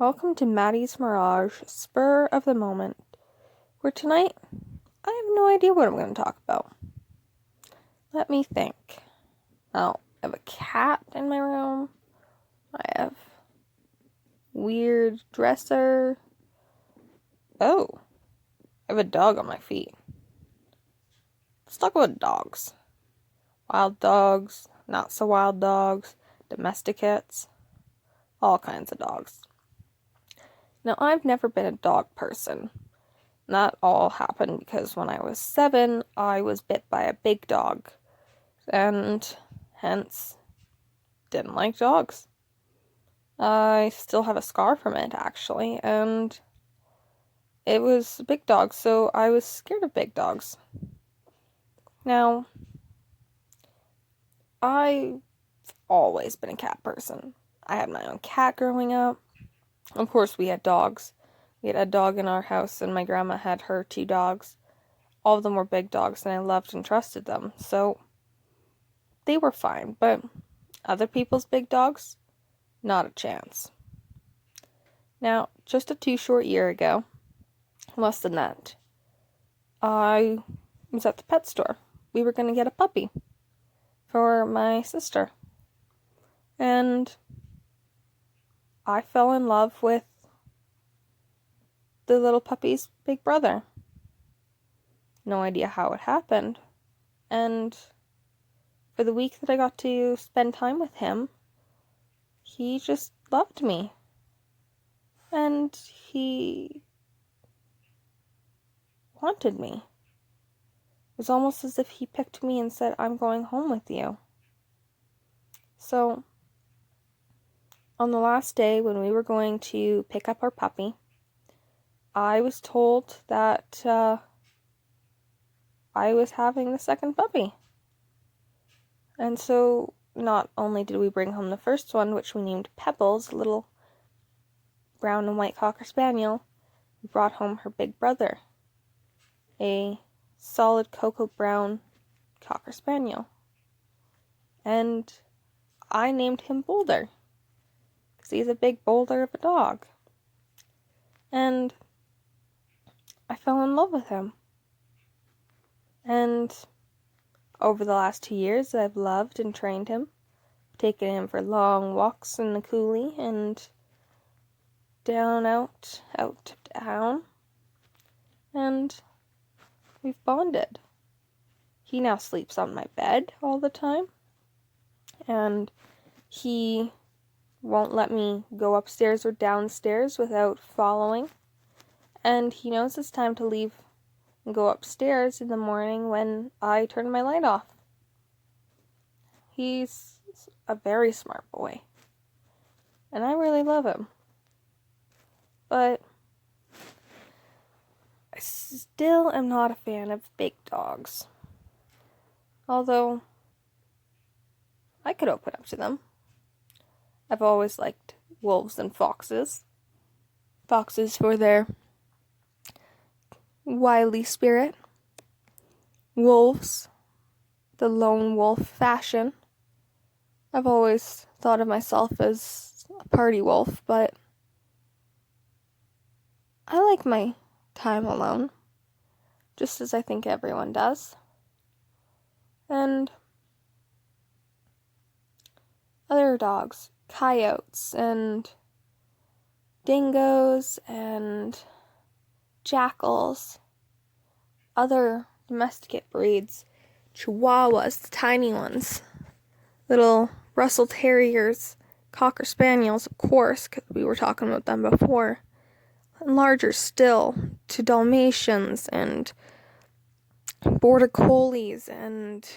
Welcome to Maddie's Mirage, Spur of the Moment, where tonight, I have no idea what I'm going to talk about. Let me think. Oh, I have a cat in my room. I have weird dresser. Oh, I have a dog on my feet. Let's talk about dogs. Wild dogs, not so wild dogs, domesticates, all kinds of dogs. Now, I've never been a dog person. That all happened because when I was 7, I was bit by a big dog, and hence didn't like dogs. I still have a scar from it, actually, and it was a big dog, so I was scared of big dogs. Now, I've always been a cat person. I had my own cat growing up. Of course, we had dogs. We had a dog in our house, and my grandma had her 2 dogs. All of them were big dogs, and I loved and trusted them, so they were fine, but other people's big dogs, not a chance. Now, just a 2 short year ago, less than that, I was at the pet store. We were going to get a puppy for my sister, and I fell in love with the little puppy's big brother. No idea how it happened, and for the week that I got to spend time with him, he just loved me. And he wanted me. It was almost as if he picked me and said, "I'm going home with you." So, on the last day when we were going to pick up our puppy, I was told that I was having the second puppy. And so, not only did we bring home the first one, which we named Pebbles, a little brown and white Cocker Spaniel, we brought home her big brother, a solid cocoa brown Cocker Spaniel. And I named him Boulder, because he's a big boulder of a dog. And I fell in love with him. And over the last 2 years, I've loved and trained him, taken him for long walks in the coulee and out to town, and we've bonded. He now sleeps on my bed all the time, and he won't let me go upstairs or downstairs without following, and he knows it's time to leave and go upstairs in the morning when I turn my light off. He's a very smart boy, and I really love him. But I still am not a fan of big dogs. Although, I could open up to them. I've always liked wolves and foxes. Foxes for their wily spirit. Wolves, the lone wolf fashion. I've always thought of myself as a party wolf, but I like my time alone, just as I think everyone does. And other dogs, coyotes and dingoes and jackals, other domesticate breeds, chihuahuas, the tiny ones, little Russell Terriers, Cocker Spaniels, of course, because we were talking about them before, and larger still, to Dalmatians and Border Collies and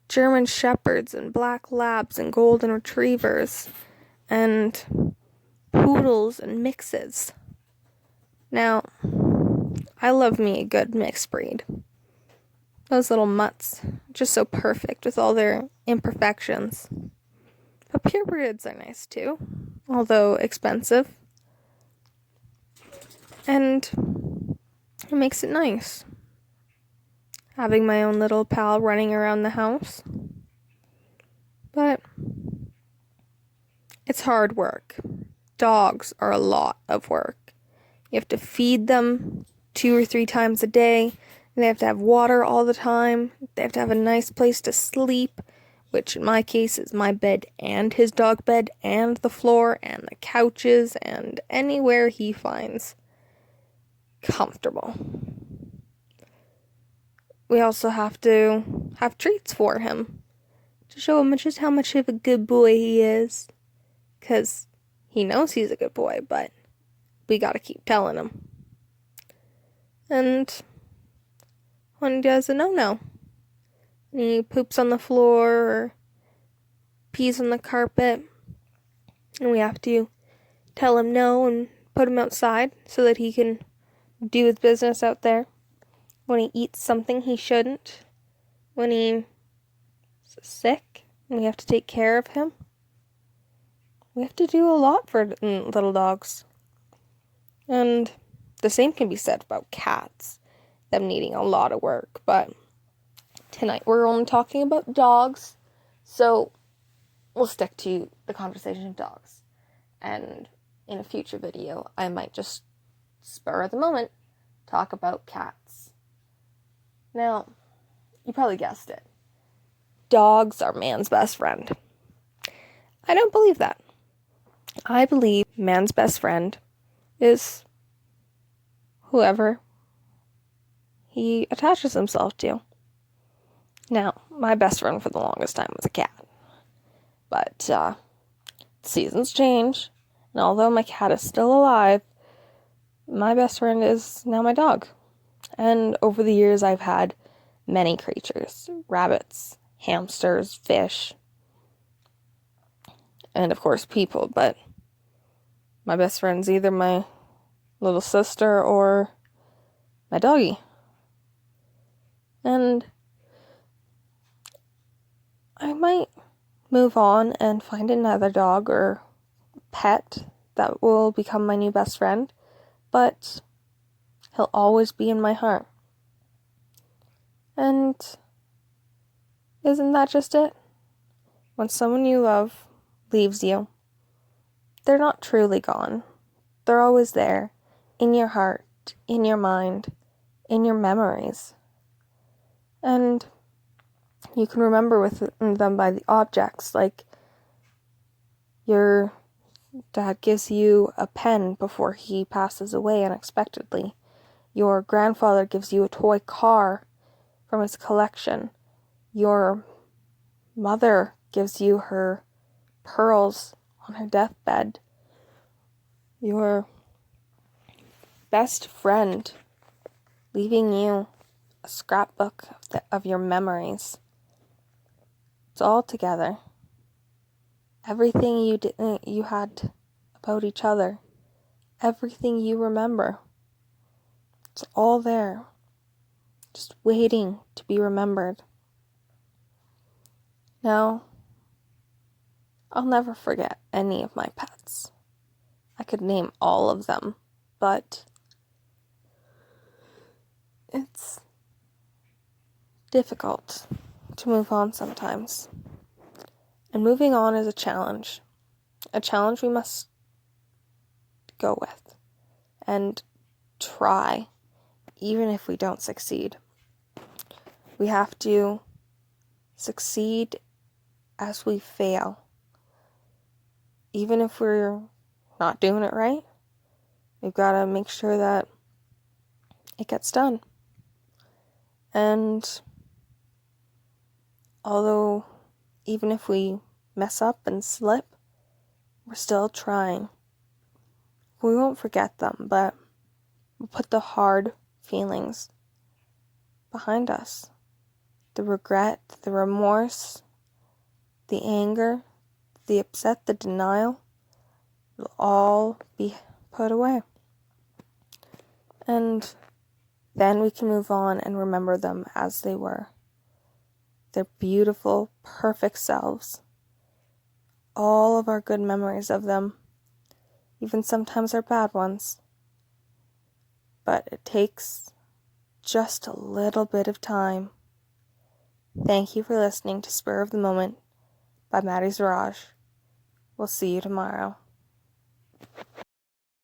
German Shepherds and Black Labs and Golden Retrievers and Poodles and mixes. Now, I love me a good mixed breed. Those little mutts, just so perfect with all their imperfections. But purebreds are nice too, although expensive. And it makes it nice, having my own little pal running around the house. But it's hard work. dogs are a lot of work. You have to feed them 2 or 3 times a day. They have to have water all the time. They have to have a nice place to sleep, which in my case is my bed and his dog bed and the floor and the couches and anywhere he finds comfortable. We also have to have treats for him to show him just how much of a good boy he is. Because he knows he's a good boy, but we gotta keep telling him. And when he does a no-no, and he poops on the floor or pees on the carpet, and we have to tell him no and put him outside so that he can do his business out there. When he eats something he shouldn't, when he's sick, and we have to take care of him. We have to do a lot for little dogs. And the same can be said about cats, them needing a lot of work. But tonight we're only talking about dogs, so we'll stick to the conversation of dogs. And in a future video, I might just spur of the moment talk about cats. Now, you probably guessed it. Dogs are man's best friend. I don't believe that. I believe man's best friend is whoever he attaches himself to. Now, my best friend for the longest time was a cat. But seasons change, and although my cat is still alive, my best friend is now my dog. And over the years, I've had many creatures: rabbits, hamsters, fish, and of course people. But my best friend's either my little sister or my doggy. And I might move on and find another dog or pet that will become my new best friend, but he'll always be in my heart. And isn't that just it? When someone you love leaves you, they're not truly gone. They're always there, in your heart, in your mind, in your memories. And you can remember with them by the objects, like your dad gives you a pen before he passes away unexpectedly. Your grandfather gives you a toy car from his collection. Your mother gives you her pearls on her deathbed. Your best friend leaving you a scrapbook of your memories. It's all together. Everything you had about each other. Everything you remember. It's all there. Just waiting to be remembered. Now, I'll never forget any of my pets. I could name all of them, but it's difficult to move on sometimes. And moving on is a challenge we must go with and try, even if we don't succeed. We have to succeed as we fail. Even if we're not doing it right, we've got to make sure that it gets done. And although even if we mess up and slip, we're still trying. We won't forget them, but we'll put the hard feelings behind us. The regret, the remorse, the anger, the upset, the denial, will all be put away. And then we can move on and remember them as they were. Their beautiful, perfect selves. All of our good memories of them, even sometimes our bad ones. But it takes just a little bit of time. Thank you for listening to Spur of the Moment by Mady's Mirage. We'll see you tomorrow.